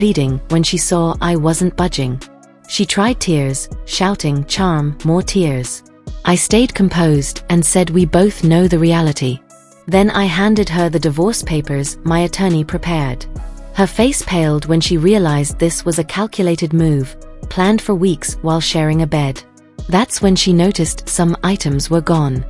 pleading when she saw I wasn't budging. She tried tears, shouting, "Charm, more tears." I stayed composed and said we both know the reality. Then I handed her the divorce papers my attorney prepared. Her face paled when she realized this was a calculated move, planned for weeks while sharing a bed. That's when she noticed some items were gone.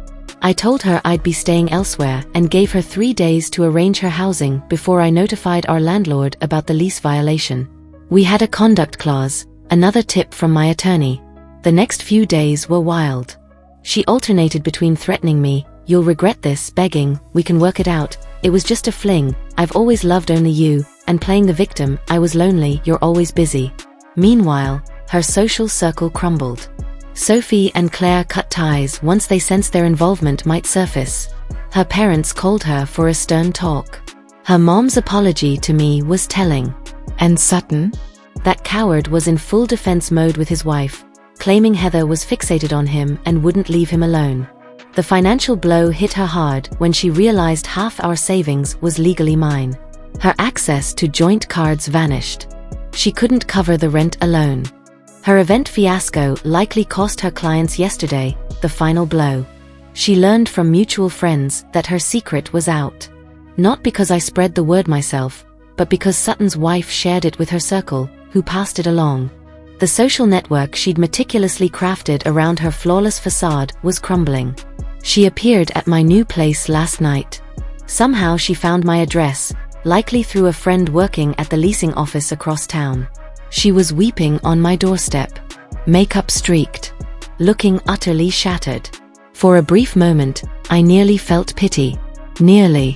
I told her I'd be staying elsewhere and gave her 3 days to arrange her housing before I notified our landlord about the lease violation. We had a conduct clause, another tip from my attorney. The next few days were wild. She alternated between threatening me, "You'll regret this," begging, "We can work it out, it was just a fling, I've always loved only you," and playing the victim, "I was lonely, you're always busy." Meanwhile, her social circle crumbled. Sophie and Claire cut ties once they sensed their involvement might surface. Her parents called her for a stern talk. Her mom's apology to me was telling. And Sutton? That coward was in full defense mode with his wife, claiming Heather was fixated on him and wouldn't leave him alone. The financial blow hit her hard when she realized half our savings was legally mine. Her access to joint cards vanished. She couldn't cover the rent alone. Her event fiasco likely cost her clients yesterday, the final blow. She learned from mutual friends that her secret was out. Not because I spread the word myself, but because Sutton's wife shared it with her circle, who passed it along. The social network she'd meticulously crafted around her flawless facade was crumbling. She appeared at my new place last night. Somehow she found my address, likely through a friend working at the leasing office across town. She was weeping on my doorstep, makeup streaked, looking utterly shattered. For a brief moment, I nearly felt pity. Nearly.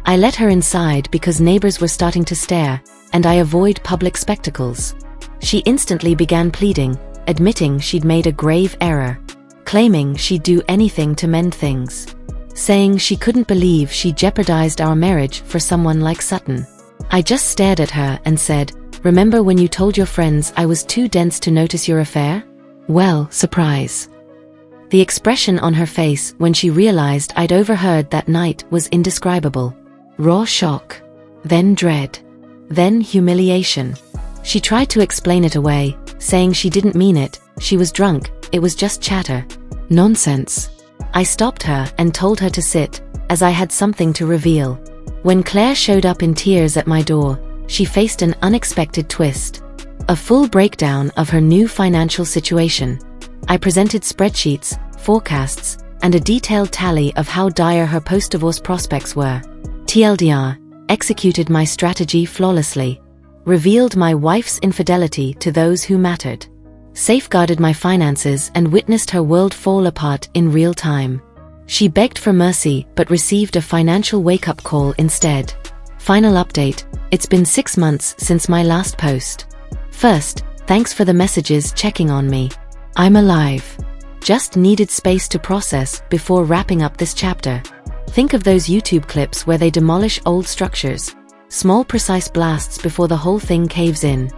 I let her inside because neighbors were starting to stare, and I avoid public spectacles. She instantly began pleading, admitting she'd made a grave error, claiming she'd do anything to mend things, saying she couldn't believe she jeopardized our marriage for someone like Sutton. I just stared at her and said, "Remember when you told your friends I was too dense to notice your affair? Well, surprise." The expression on her face when she realized I'd overheard that night was indescribable. Raw shock. Then dread. Then humiliation. She tried to explain it away, saying she didn't mean it, she was drunk, it was just chatter. Nonsense. I stopped her and told her to sit, as I had something to reveal. When Claire showed up in tears at my door, she faced an unexpected twist. A full breakdown of her new financial situation. I presented spreadsheets, forecasts, and a detailed tally of how dire her post-divorce prospects were. TLDR, executed my strategy flawlessly. Revealed my wife's infidelity to those who mattered. Safeguarded my finances and witnessed her world fall apart in real time. She begged for mercy but received a financial wake-up call instead. Final update, it's been 6 months since my last post. First, thanks for the messages checking on me. I'm alive. Just needed space to process before wrapping up this chapter. Think of those YouTube clips where they demolish old structures. Small precise blasts before the whole thing caves in.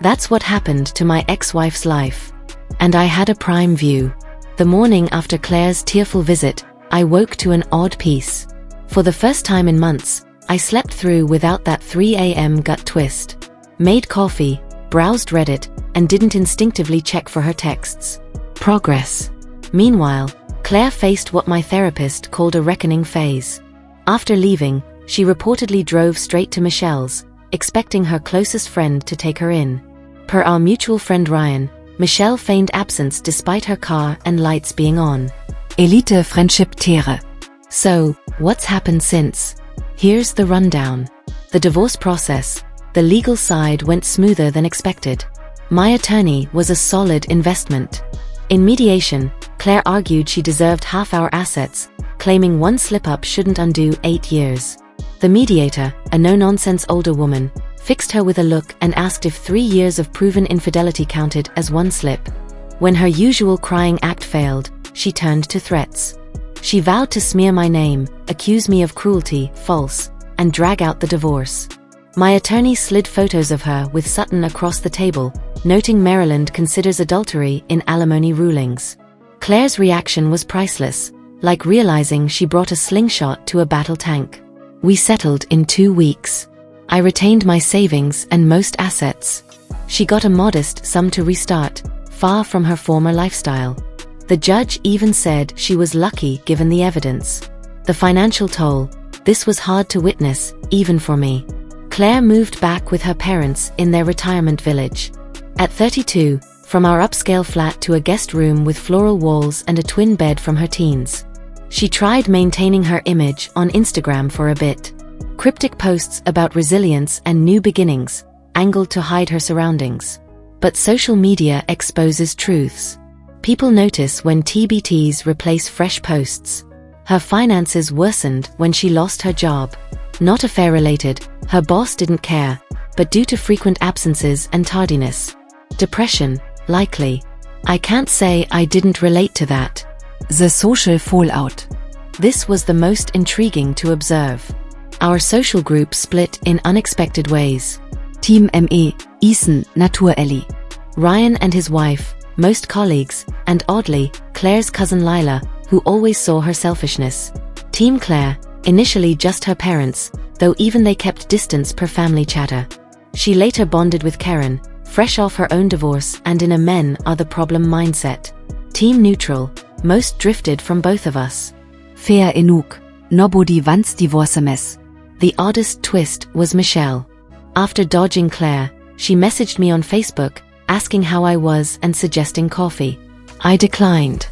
That's what happened to my ex-wife's life. And I had a prime view. The morning after Claire's tearful visit, I woke to an odd peace. For the first time in months, I slept through without that 3 a.m. gut twist. Made coffee, browsed Reddit, and didn't instinctively check for her texts. Progress. Meanwhile, Claire faced what my therapist called a reckoning phase. After leaving, she reportedly drove straight to Michelle's, expecting her closest friend to take her in. Per our mutual friend Ryan, Michelle feigned absence despite her car and lights being on. Elite Friendship Tiere. So, what's happened since? Here's the rundown. The divorce process. The legal side went smoother than expected. My attorney was a solid investment. In mediation, Claire argued she deserved half our assets, claiming one slip-up shouldn't undo 8 years. The mediator, a no-nonsense older woman, fixed her with a look and asked if 3 years of proven infidelity counted as one slip. When her usual crying act failed, she turned to threats. She vowed to smear my name, accuse me of cruelty, false, and drag out the divorce. My attorney slid photos of her with Sutton across the table, noting Maryland considers adultery in alimony rulings. Claire's reaction was priceless, like realizing she brought a slingshot to a battle tank. We settled in 2 weeks. I retained my savings and most assets. She got a modest sum to restart, far from her former lifestyle. The judge even said she was lucky given the evidence. The financial toll, this was hard to witness, even for me. Claire moved back with her parents in their retirement village. At 32, from our upscale flat to a guest room with floral walls and a twin bed from her teens. She tried maintaining her image on Instagram for a bit. Cryptic posts about resilience and new beginnings, angled to hide her surroundings. But social media exposes truths. People notice when TBTs replace fresh posts. Her finances worsened when she lost her job. Not affair-related, her boss didn't care, but due to frequent absences and tardiness. Depression, likely. I can't say I didn't relate to that. The social fallout. This was the most intriguing to observe. Our social group split in unexpected ways. Team ME, Ethan, Natur Ellie. Ryan and his wife, most colleagues, and oddly, Claire's cousin Lila, who always saw her selfishness. Team Claire, initially just her parents, though even they kept distance per family chatter. She later bonded with Karen, fresh off her own divorce and in a men are the problem mindset. Team Neutral, most drifted from both of us. Fair enough. Nobody wants divorce mess. The oddest twist was Michelle. After dodging Claire, she messaged me on Facebook, asking how I was and suggesting coffee. I declined.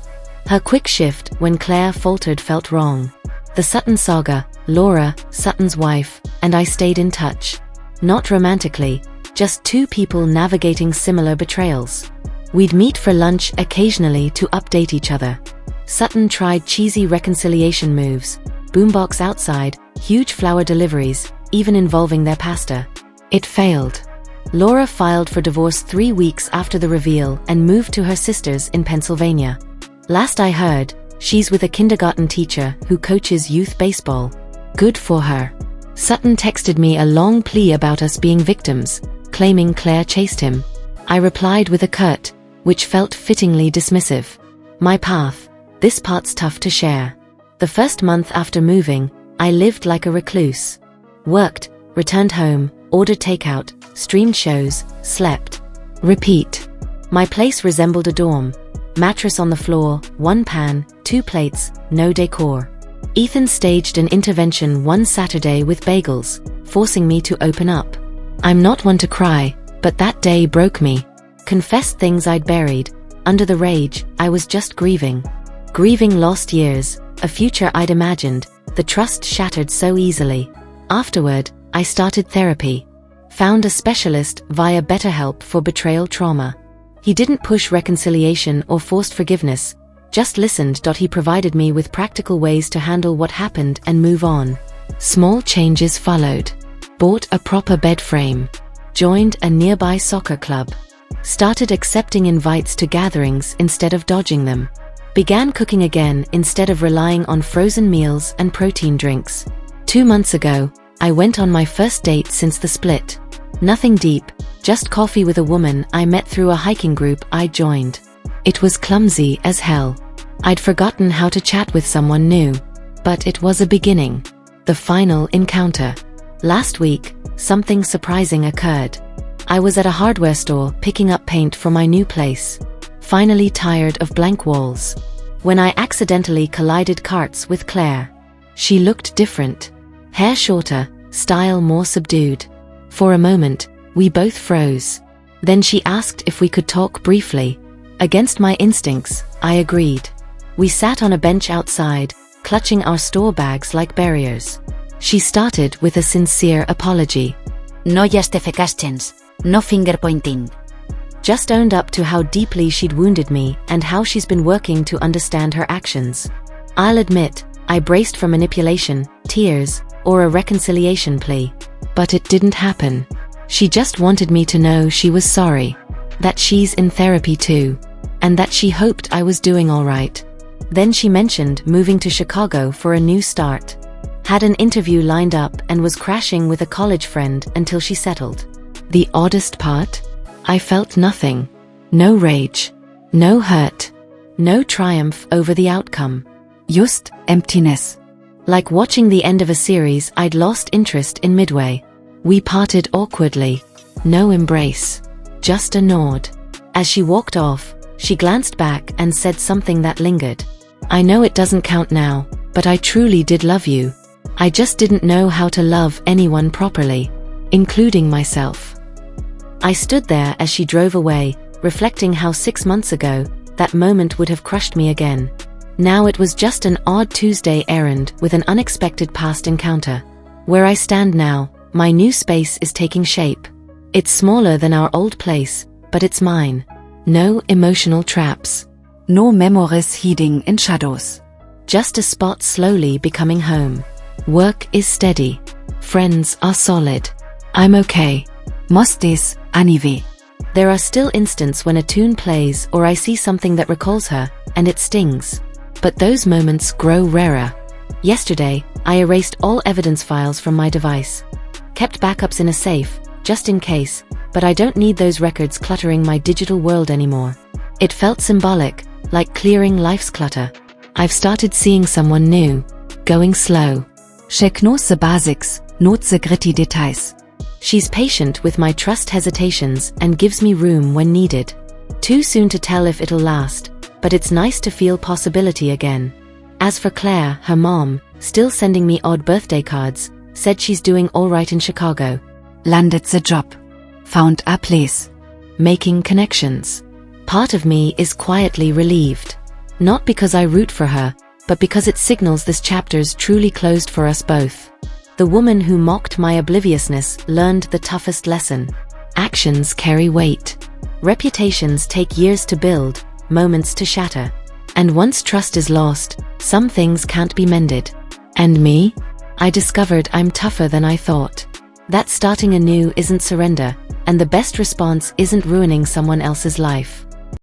Her quick shift when Claire faltered felt wrong. The Sutton saga, Laura, Sutton's wife, and I stayed in touch. Not romantically, just two people navigating similar betrayals. We'd meet for lunch occasionally to update each other. Sutton tried cheesy reconciliation moves, boombox outside, huge flower deliveries, even involving their pastor. It failed. Laura filed for divorce 3 weeks after the reveal and moved to her sister's in Pennsylvania. Last I heard, she's with a kindergarten teacher who coaches youth baseball. Good for her. Sutton texted me a long plea about us being victims, claiming Claire chased him. I replied with a curt, which felt fittingly dismissive. My path. This part's tough to share. The first month after moving, I lived like a recluse. Worked, returned home, ordered takeout, streamed shows, slept. Repeat. My place resembled a dorm. Mattress on the floor, 1 pan, 2 plates, no decor. Ethan staged an intervention one Saturday with bagels, forcing me to open up. I'm not one to cry, but that day broke me. Confessed things I'd buried. Under the rage, I was just grieving. Grieving lost years, a future I'd imagined, the trust shattered so easily. Afterward, I started therapy. Found a specialist via BetterHelp for betrayal trauma. He didn't push reconciliation or forced forgiveness, just listened. He provided me with practical ways to handle what happened and move on. Small changes followed. Bought a proper bed frame. Joined a nearby soccer club. Started accepting invites to gatherings instead of dodging them. Began cooking again instead of relying on frozen meals and protein drinks. 2 months ago, I went on my first date since the split. Nothing deep, just coffee with a woman I met through a hiking group I joined. It was clumsy as hell. I'd forgotten how to chat with someone new. But it was a beginning. The final encounter. Last week, something surprising occurred. I was at a hardware store picking up paint for my new place. Finally tired of blank walls. When I accidentally collided carts with Claire. She looked different. Hair shorter, style more subdued. For a moment, we both froze. Then she asked if we could talk briefly. Against my instincts, I agreed. We sat on a bench outside, clutching our store bags like barriers. She started with a sincere apology. No justifications, no finger pointing. Just owned up to how deeply she'd wounded me and how she's been working to understand her actions. I'll admit, I braced for manipulation, tears, or a reconciliation plea. But it didn't happen. She just wanted me to know she was sorry. That she's in therapy too. And that she hoped I was doing all right. Then she mentioned moving to Chicago for a new start. Had an interview lined up and was crashing with a college friend until she settled. The oddest part? I felt nothing. No rage. No hurt. No triumph over the outcome. Just emptiness. Like watching the end of a series I'd lost interest in midway. We parted awkwardly. No embrace. Just a nod. As she walked off, she glanced back and said something that lingered. I know it doesn't count now, but I truly did love you. I just didn't know how to love anyone properly, including myself. I stood there as she drove away, reflecting how 6 months ago, that moment would have crushed me again. Now it was just an odd Tuesday errand with an unexpected past encounter. Where I stand now, my new space is taking shape. It's smaller than our old place, but it's mine. No emotional traps. No memories hiding in shadows. Just a spot slowly becoming home. Work is steady. Friends are solid. I'm okay. Most days, anyway. There are still instances when a tune plays or I see something that recalls her, and it stings. But those moments grow rarer. Yesterday, I erased all evidence files from my device. Kept backups in a safe, just in case, but I don't need those records cluttering my digital world anymore. It felt symbolic, like clearing life's clutter. I've started seeing someone new. Going slow. Check knows the basics, note the gritty details. She's patient with my trust hesitations and gives me room when needed. Too soon to tell if it'll last, but it's nice to feel possibility again. As for Claire, her mom, still sending me odd birthday cards, said she's doing all right in Chicago. Landed the job. Found a place. Making connections. Part of me is quietly relieved. Not because I root for her, but because it signals this chapter's truly closed for us both. The woman who mocked my obliviousness learned the toughest lesson. Actions carry weight. Reputations take years to build, moments to shatter. And once trust is lost, some things can't be mended. And me? I discovered I'm tougher than I thought. That starting anew isn't surrender, and the best response isn't ruining someone else's life.